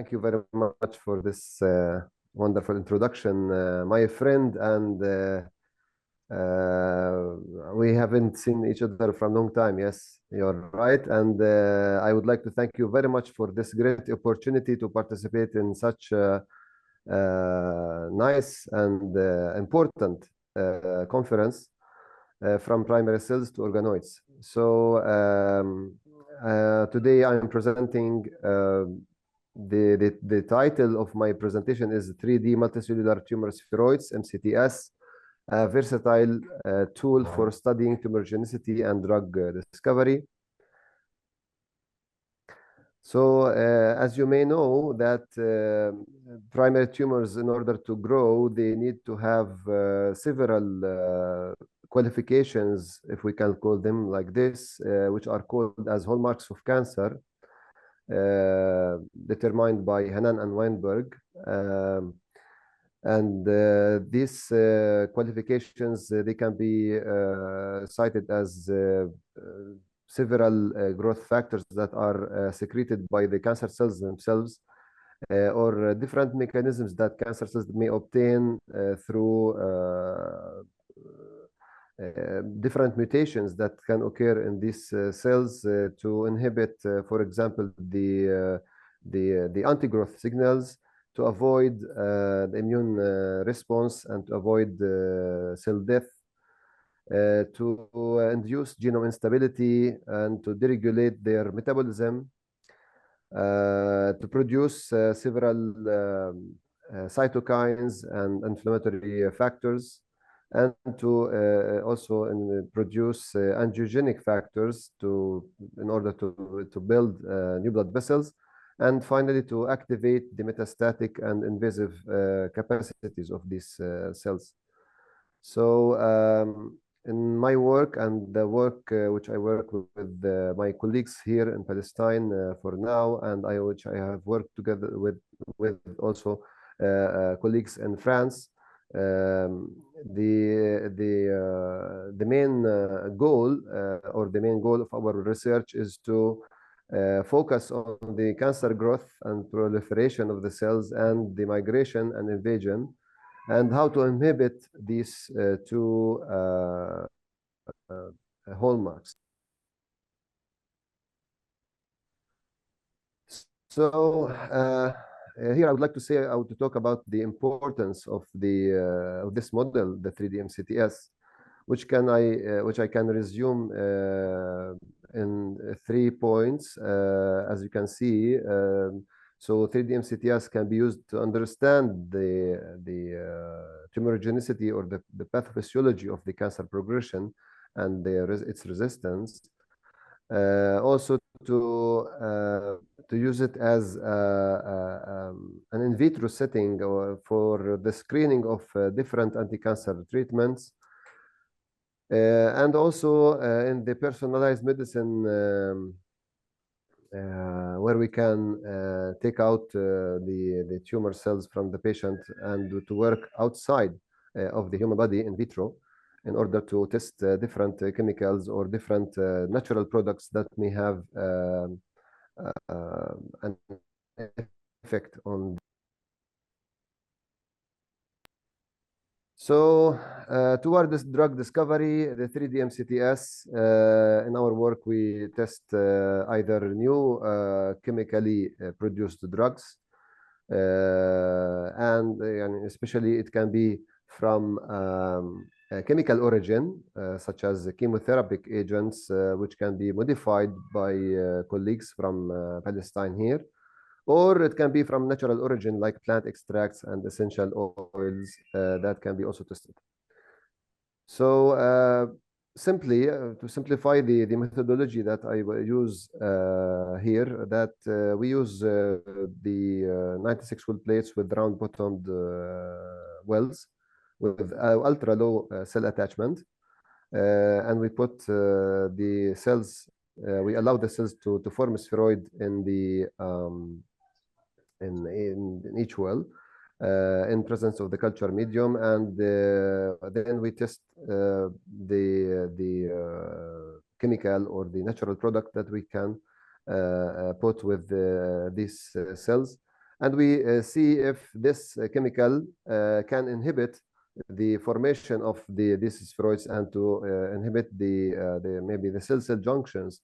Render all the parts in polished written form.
thank you very much for this wonderful introduction, my friend. And we haven't seen each other for a long time. Yes, you're right. And I would like to thank you very much for this great opportunity to participate in such nice and important conference from primary cells to organoids. So today I'm presenting the title of my presentation is 3D multicellular tumor spheroids, MCTS, a versatile tool for studying tumorigenicity and drug discovery. So as you may know that primary tumors, in order to grow, they need to have several qualifications, if we can call them like this, which are called as hallmarks of cancer, determined by Hanan and Weinberg. These qualifications, they can be cited as several growth factors that are secreted by the cancer cells themselves, or different mechanisms that cancer cells may obtain through different mutations that can occur in these cells to inhibit, for example, the anti-growth signals, to avoid the immune response and to avoid cell death, to induce genome instability and to deregulate their metabolism, to produce several cytokines and inflammatory factors, and to also produce angiogenic factors in order to build new blood vessels, and finally to activate the metastatic and invasive capacities of these cells. So in my work and the work which I work with my colleagues here in Palestine for now, and which I have worked together with also colleagues in France, the main goal or the main goal of our research is to focus on the cancer growth and proliferation of the cells and the migration and invasion, and how to inhibit these two hallmarks. So here I would like to say, I would talk about the importance of this model, the 3D MCTS, which I can resume in 3 points, as you can see. So 3D MCTS can be used to understand the tumorigenicity or the pathophysiology of the cancer progression and its resistance. Also to use it as an in vitro setting for the screening of different anti-cancer treatments, and also in the personalized medicine, where we can take out the tumor cells from the patient and to work outside of the human body in vitro, in order to test different chemicals or different natural products that may have an effect on. So toward this drug discovery, the 3D MCTS, in our work, we test either new chemically produced drugs, and especially it can be from chemical origin, such as chemotherapeutic agents, which can be modified by colleagues from Palestine here, or it can be from natural origin, like plant extracts and essential oils that can be also tested. So simply, to simplify the methodology that I use here, that we use the 96 well plates with round-bottomed wells with ultra-low cell attachment, and we put the cells, we allow the cells to form a spheroid in each well, in presence of the culture medium, and then we test the chemical or the natural product that we can put with these cells, And we see if this chemical can inhibit the formation of these spheroids and to inhibit maybe the cell-cell junctions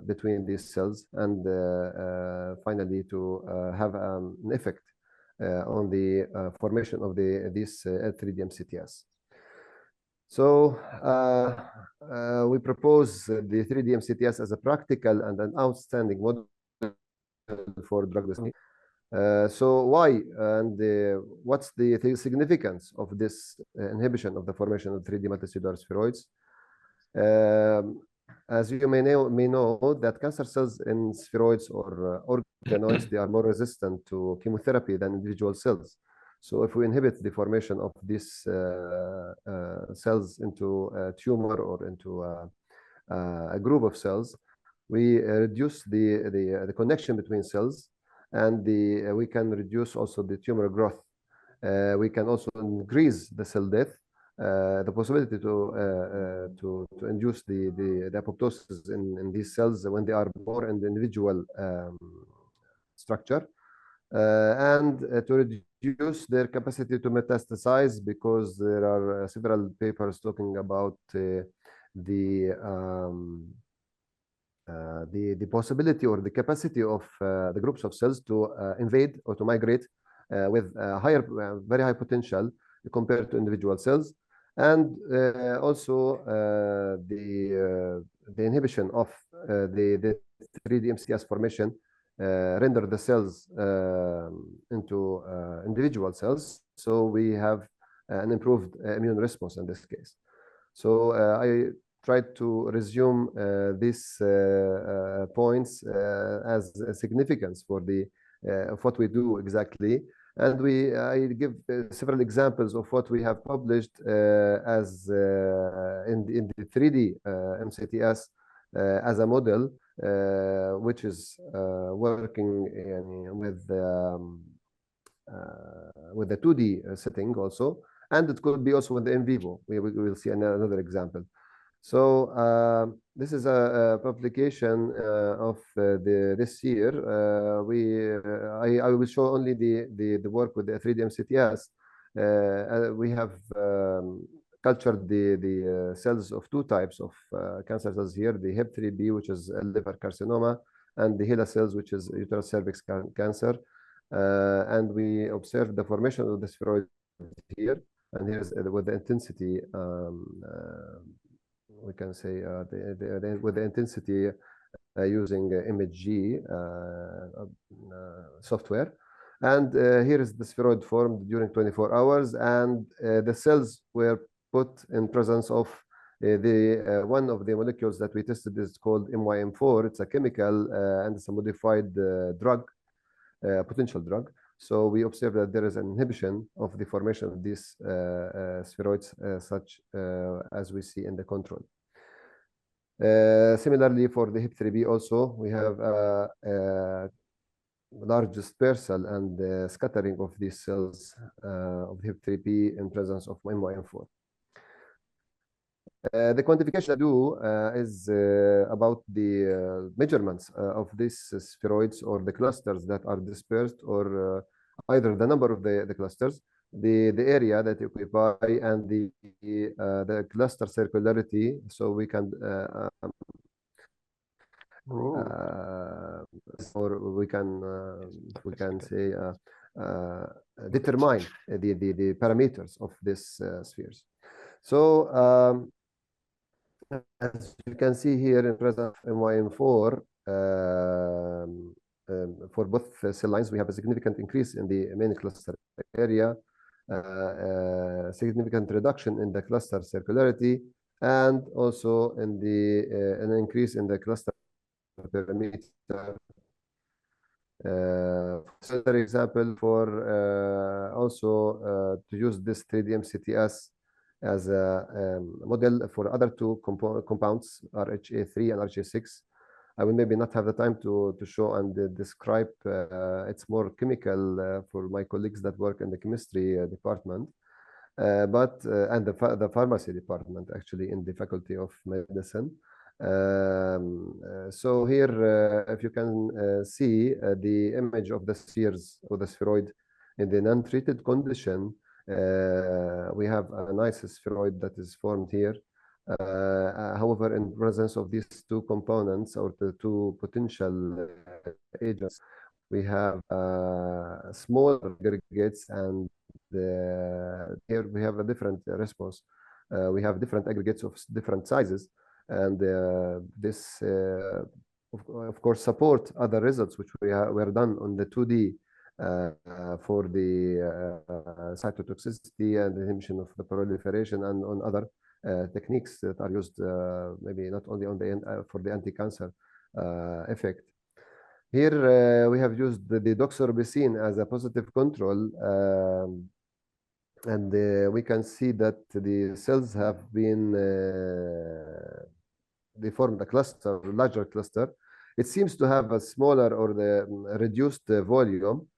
between these cells, and finally to have an effect on the formation of these 3D MCTS. So we propose the 3D MCTS as a practical and an outstanding model for drug discovery. So why and what's the significance of this inhibition of the formation of 3D multicellular spheroids? As you may know that cancer cells in spheroids or organoids, they are more resistant to chemotherapy than individual cells. So if we inhibit the formation of these cells into a tumor or into a group of cells, we reduce the connection between cells, and we can reduce also the tumor growth. We can also increase the cell death, the possibility to induce the apoptosis in these cells when they are more in the individual structure, and to reduce their capacity to metastasize, because there are several papers talking about the possibility or the capacity of the groups of cells to invade or to migrate with very high potential compared to individual cells. And also the inhibition of the 3D MCTS formation render the cells into individual cells. So we have an improved immune response in this case. So I tried to resume these points as a significance for of what we do exactly. And I give several examples of what we have published as in the 3D MCTS as a model, which is working with the 2D setting also, and it could be also with the in vivo. We will see another example. So this is a publication of this year. I will show only the work with the 3D MCTS. We have cultured the cells of two types of cancer cells here: the HEP3B, which is a liver carcinoma, and the HeLa cells, which is uterus cervix cancer. And we observed the formation of the spheroid here, and here's with the intensity. We can say with the intensity using ImageG software. And here is the spheroid formed during 24 hours, and the cells were put in presence of one of the molecules that we tested is called MYM4. It's a chemical and it's a modified drug, potential drug. So we observed that there is an inhibition of the formation of these spheroids, such as we see in the control. Similarly, for the HEP3B also, we have large dispersal and scattering of these cells of HEP3B in presence of MYM4. The quantification I do is about the measurements of these spheroids or the clusters that are dispersed, or either the number of the clusters, the area that occupy, and the cluster circularity. So we can or we can say determine the parameters of these spheres. So as you can see here in presence of MYM4, for both cell lines, we have a significant increase in the main cluster area, significant reduction in the cluster circularity, and also in an increase in the cluster parameter. For example, for also to use this 3D MCTS as a model for other two compounds, RHA3 and RHA6. I will maybe not have the time to show and describe. It's more chemical for my colleagues that work in the chemistry department, and the pharmacy department, actually, in the Faculty of Medicine. So here, if you can see the image of the spheres or the spheroid in the non-treated condition, we have a nice spheroid that is formed here. However, in presence of these two components or the two potential agents, we have small aggregates, and here we have a different response. We have different aggregates of different sizes, and this, of course, support other results which were done on the 2D for the cytotoxicity and inhibition of the proliferation, and on other techniques that are used maybe not only on the for the anti-cancer effect. Here we have used the doxorubicin as a positive control, and we can see that the cells have been they formed a cluster, a larger cluster. It seems to have a smaller or the reduced volume.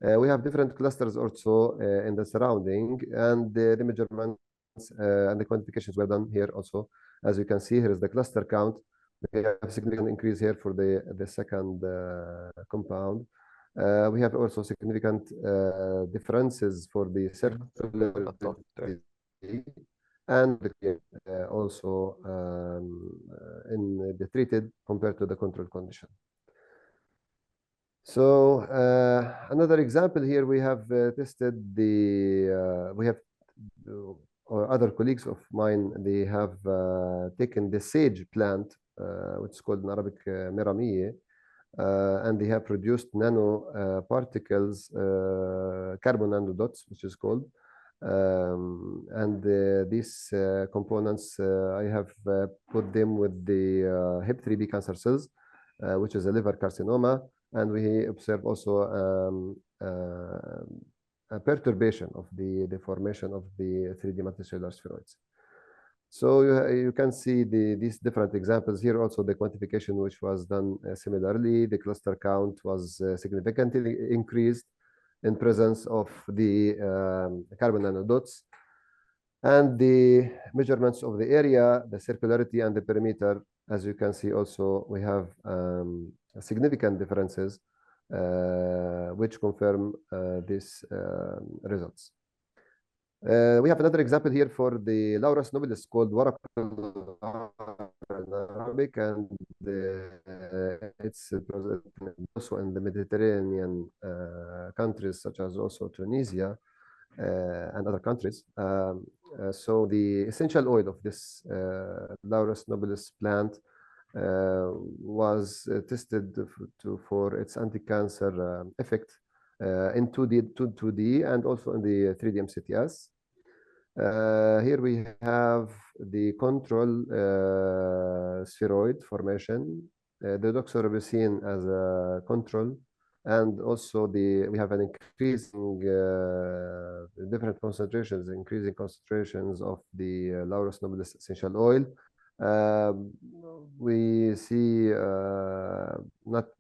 We have different clusters also in the surrounding, and the measurements and the quantifications were done here also. As you can see, here is the cluster count. We have a significant increase here for the second compound. We have also significant differences for the circular and also in the treated compared to the control condition. So another example here, we have tested the, or other colleagues of mine, they have taken the sage plant, which is called in Arabic miramiye, and they have produced nano particles, carbon nanodots, which is called. And these components, I have put them with the HIP3B cancer cells, which is a liver carcinoma, and we observe also a perturbation of the formation of the 3D multicellular spheroids. So you can see these different examples here. Also, the quantification which was done similarly, the cluster count was significantly increased in presence of the carbon nanodots, and the measurements of the area, the circularity, and the perimeter. As you can see, also we have significant differences which confirm these results. We have another example here for the Laurus nobilis called waraq in Arabic, and it's also in the Mediterranean countries such as also Tunisia and other countries. So the essential oil of this Laurus nobilis plant was tested for its anti-cancer effect in 2D and also in the 3D MCTS. Here we have the control spheroid formation, the doxorubicin as a control, and also we have an increasing different concentrations, increasing concentrations of the Laurus nobilis essential oil. We see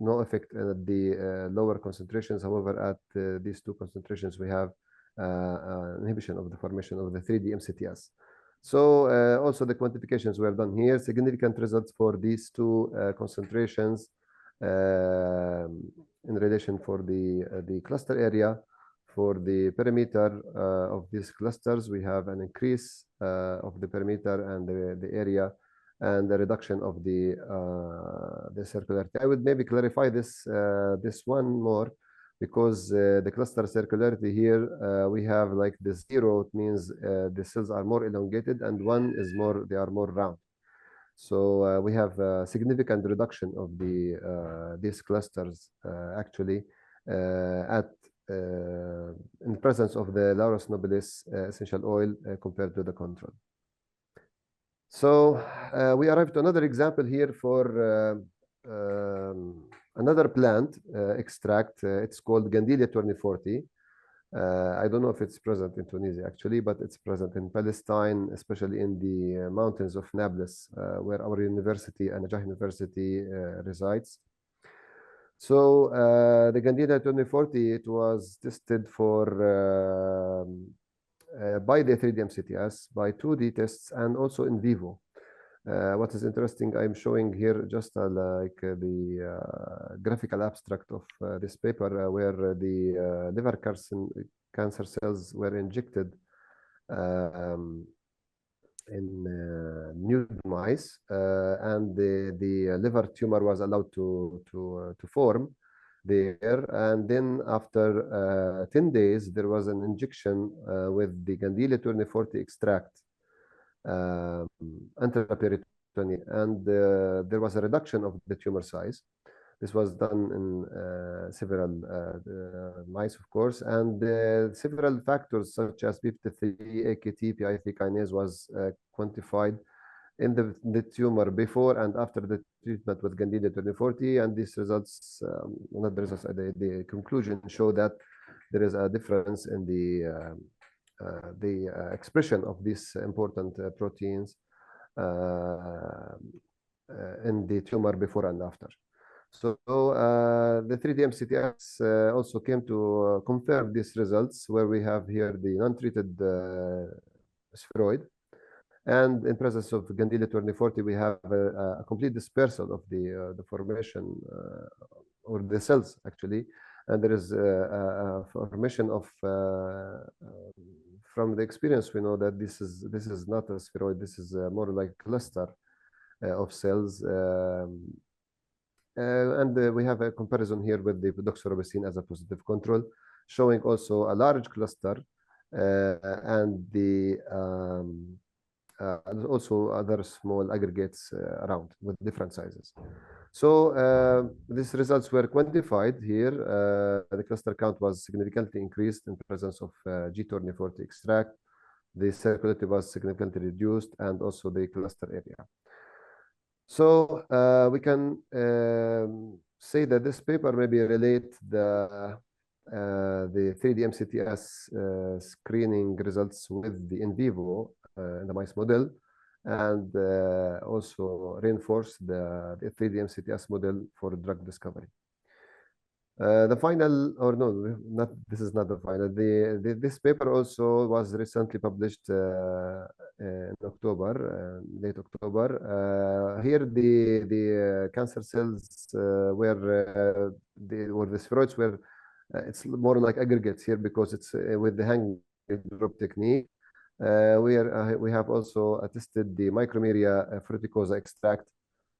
no effect at the lower concentrations. However, at these two concentrations, we have inhibition of the formation of the 3D MCTS. So also the quantifications were done here. Significant results for these two concentrations in relation for the cluster area. For the perimeter of these clusters, we have an increase of the perimeter and the area, and the reduction of the circularity. I would maybe clarify this one more, because the cluster circularity here, we have like the 0, it means the cells are more elongated, and 1 is they are more round. So we have a significant reduction of these clusters actually in presence of the Laurus nobilis essential oil compared to the control. So we arrived to another example here for another plant extract. It's called Gandelia 2040. I don't know if it's present in Tunisia actually, but it's present in Palestine, especially in the mountains of Nablus, where our university, An-Najah University, resides. So the Gandelia 2040, it was tested for by the 3D MCTS, by 2D tests, and also in vivo. What is interesting, I'm showing here just like the graphical abstract of this paper where the liver cancer cells were injected um, in nude mice, and the liver tumor was allowed to form there. And then after 10 days, there was an injection with the Gandelia tourniforte extract um, intraperitoneal, and there was a reduction of the tumor size. This was done in several mice, of course, and several factors such as p53, AKT, PI3 kinase was quantified in the tumor before and after the treatment with Gandelia tourniforte, and these results, not the results, the conclusion show that there is a difference in the expression of these important proteins in the tumor before and after. So the 3D MCTS also came to confirm these results, where we have here the non-treated spheroid, and in presence of Gandelia tourniforte, we have a complete dispersal of the formation or the cells actually, and there is a formation of from the experience we know that this is not a spheroid. This is more like a cluster of cells. And we have a comparison here with the doxorubicin as a positive control, showing also a large cluster and also other small aggregates around with different sizes. So these results were quantified here. The cluster count was significantly increased in presence of G tourniforte extract. The circularity was significantly reduced, and also the cluster area. So we can say that this paper maybe relate the 3D MCTS screening results with the in vivo in the mice model, and also reinforce the 3D MCTS model for drug discovery. The final, or no, not this is not the final. This paper also was recently published in October, late October. Here, the cancer cells were the spheroids were. It's more like aggregates here because it's with the hang drop technique. We have also tested the micromeria fruticosa extract.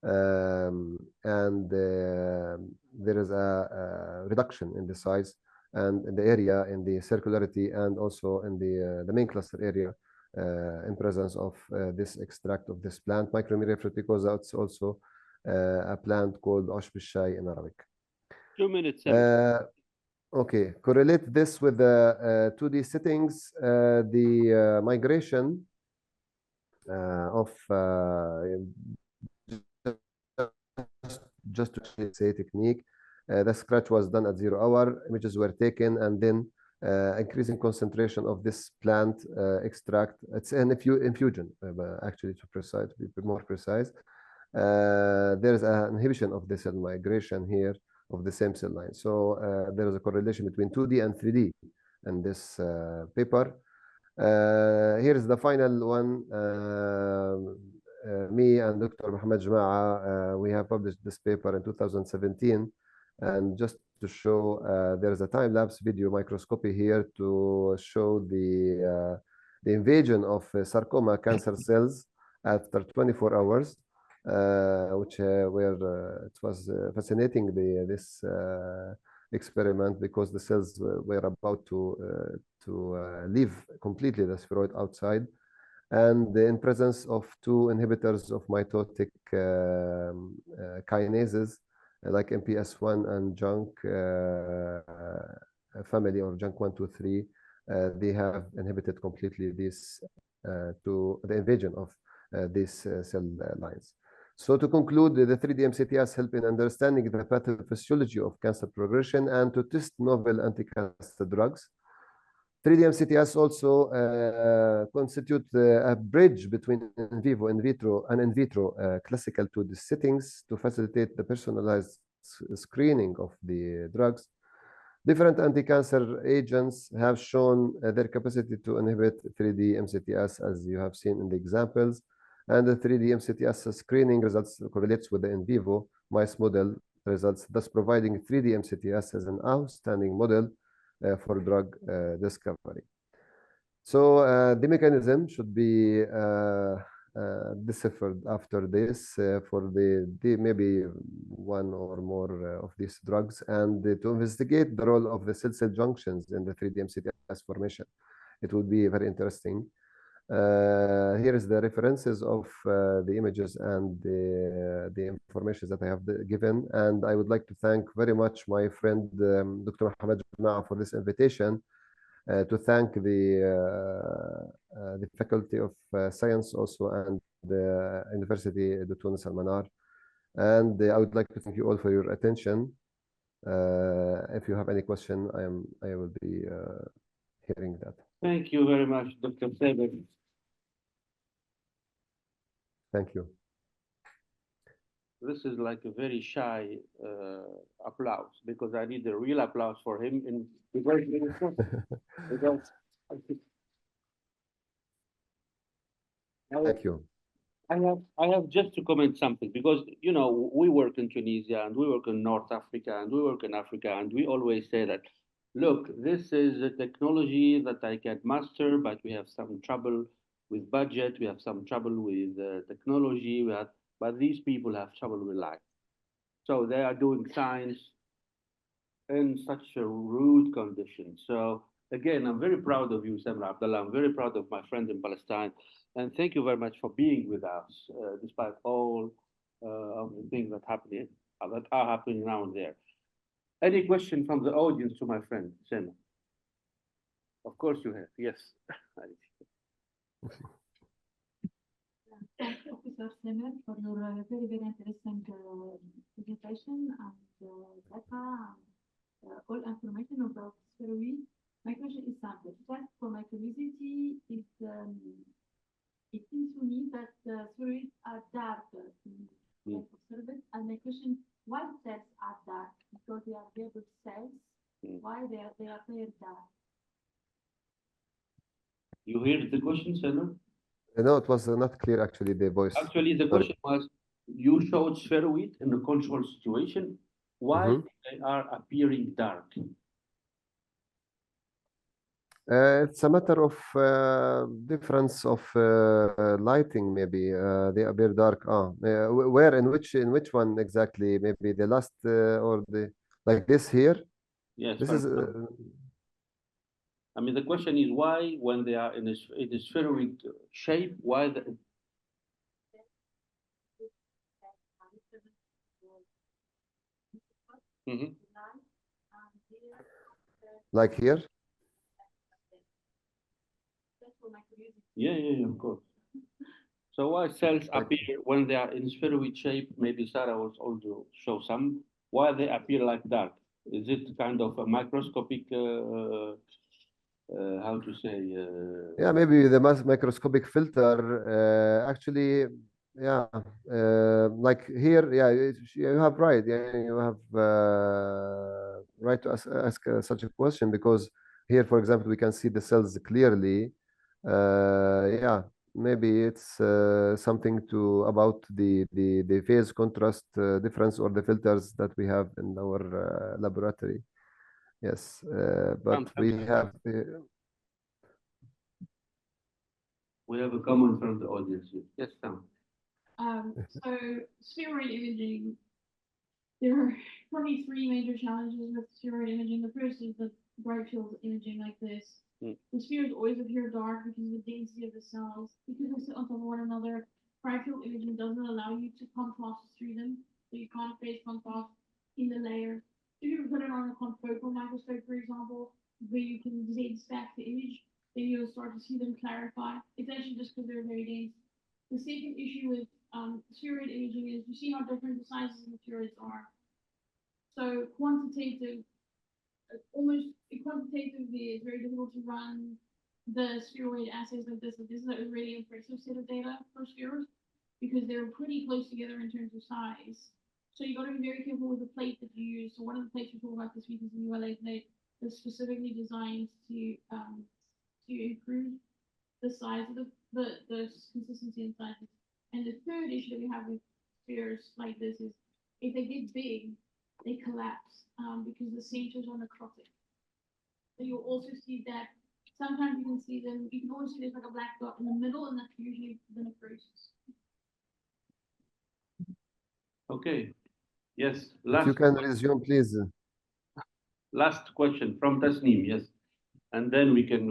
And there is a reduction in the size and in the area, in the circularity, and also in the main cluster area in presence of this extract of this plant, Micromeria fruticosa. It's also a plant called Osh Bishai in Arabic. 2 minutes. Okay, correlate this with the 2D settings, the migration of just to say technique. The scratch was done at 0 hour. Images were taken, and then increasing concentration of this plant extract. It's an infusion, actually, to be more precise. There is an inhibition of the cell migration here of the same cell line. So there is a correlation between 2D and 3D in this paper. Here is the final one. Me and Dr. Mohammed Jama'a, we have published this paper in 2017, and just to show, there is a time-lapse video microscopy here to show the invasion of sarcoma cancer cells after 24 hours, which it was fascinating, this experiment, because the cells were about to leave completely the spheroid outside, and in presence of 2 inhibitors of mitotic kinases like MPS1 and JNK family, or JNK 1, 2, 3. They have inhibited completely this to the invasion of these cell lines. So to conclude, the 3D MCTS help in understanding the pathophysiology of cancer progression and to test novel anti-cancer drugs. 3D MCTS also constitute a bridge between in vivo, in vitro, and in vitro classical 2D settings to facilitate the personalized screening of the drugs. Different anti-cancer agents have shown their capacity to inhibit 3D MCTS, as you have seen in the examples. And the 3D MCTS screening results correlates with the in vivo mice model results, thus providing 3D MCTS as an outstanding model for drug discovery. So the mechanism should be deciphered after this for the maybe one or more of these drugs, and to investigate the role of the cell-cell junctions in the 3D MCTS formation. It would be very interesting. Here is the references of the images and the information that I have given, and I would like to thank very much my friend Dr. Mohamed Jama'a for this invitation. To thank the Faculty of Science also and the University de Tunis Al Manar. And I would like to thank you all for your attention. If you have any question, I will be hearing that. Thank you very much, Dr. Saber. Thank you. This is like a very shy applause, because I need a real applause for him because Thank you. I have just to comment something, because you know we work in Tunisia and we work in North Africa and we work in Africa, and we always say that, look, this is a technology that I can master, but we have some trouble with budget, we have some trouble with technology, but these people have trouble with life. So they are doing science in such a rude condition. So again, I'm very proud of you, Samra Abdallah. I'm very proud of my friend in Palestine. And thank you very much for being with us, despite all of the things that are happening around there. Any question from the audience to my friend, Samra? Of course you have, yes. Thank you, Professor Samir, for your very, very interesting presentation and data and all information about spheroid. My question is simple. Just for my curiosity, it seems to me that spheroids are darker in observed. And my question, why cells are dark? Because they are very good cells. Why they are very dark? You heard the question, Samir? No, it was not clear actually, the voice. Actually, the question was, you showed spheroid in a control situation. Why they are appearing dark? It's a matter of difference of lighting, maybe. They appear dark. Where, in which one exactly? Maybe the last or the like this here? Yes. This is. I mean, the question is why, when they are in a spheroid shape, why the... Like here? Yeah, of course. So why cells appear when they are in spheroid shape? Maybe Sarah will also show some. Why they appear like that? Is it kind of a microscopic, how to say? Yeah, maybe the microscopic filter. Actually, yeah, like here, yeah, you have right. Yeah, you have right to ask such a question, because here, for example, we can see the cells clearly. Yeah, maybe it's something to about the phase contrast difference or the filters that we have in our laboratory. Yes, but we have. We have a comment from the audience. Yes, Sam. So spheroid imaging, there are probably three major challenges with spheroid imaging. The first is the bright field imaging like this. The spheres always appear dark because of the density of the cells. Because they sit on top of one another, bright field imaging doesn't allow you to contrast through them. So you can't face contrast in the layer. If you put it on a confocal microscope, for example, where you can Z-stack the image, then you'll start to see them clarify. It's actually just because they're very dense. The second issue with spheroid imaging is you see how different the sizes of the spheroids are. So quantitatively, it's very difficult to run the spheroid assays like this. This is a really impressive set of data for spheroids because they're pretty close together in terms of size. So you got to be very careful with the plate that you use. So one of the plates we talk about this week is the ULA plate that's specifically designed to improve the size of the consistency and size And the third issue that we have with spheres like this is if they get big, they collapse because the centers are necrotic. So you'll also see that sometimes you can see them, you can always see there's like a black dot in the middle, and that's usually the necrosis. Okay. Yes. If you can resume, please. Last question from Tasneem, yes. And then we can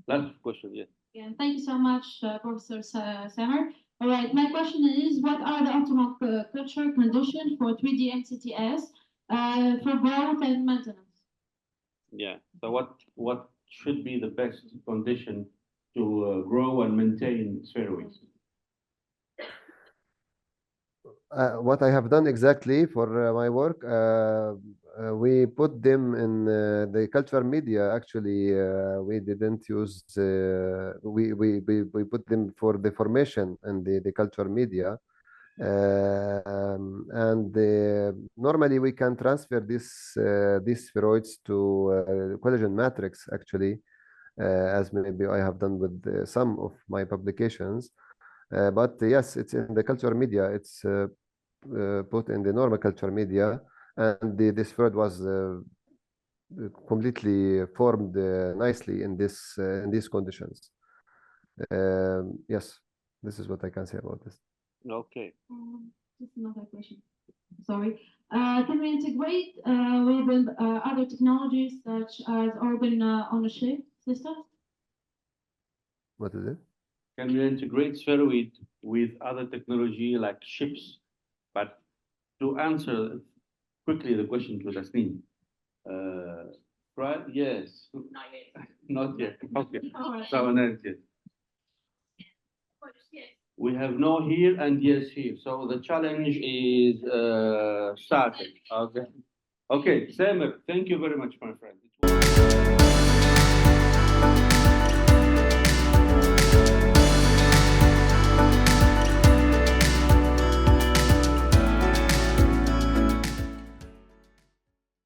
last question, yes. Yeah, thank you so much, Professor Samer. All right, my question is, what are the optimal culture conditions for 3D MCTS for growth and maintenance? Yeah. So what should be the best condition to grow and maintain spheroids? What I have done exactly for my work, we put them in the culture media. Actually, we didn't use, we put them for the formation in the culture media. And normally we can transfer these spheroids to collagen matrix, actually, as maybe I have done with some of my publications. But yes, it's in the culture media. It's put in the normal culture media, and the spheroid was completely formed nicely in these conditions. Yes, this is what I can say about this. Okay. Just another question. Sorry. Can we integrate with other technologies such as organ ownership systems? What is it? Can we integrate spheroid with other technology like ships? But to answer quickly the question to Tasneem, right? Yes. Not yet. Not yet. Okay. All right. So not yet. Yes. We have no here and yes here. So the challenge is started. Okay. Okay, Samer, thank you very much, my friend.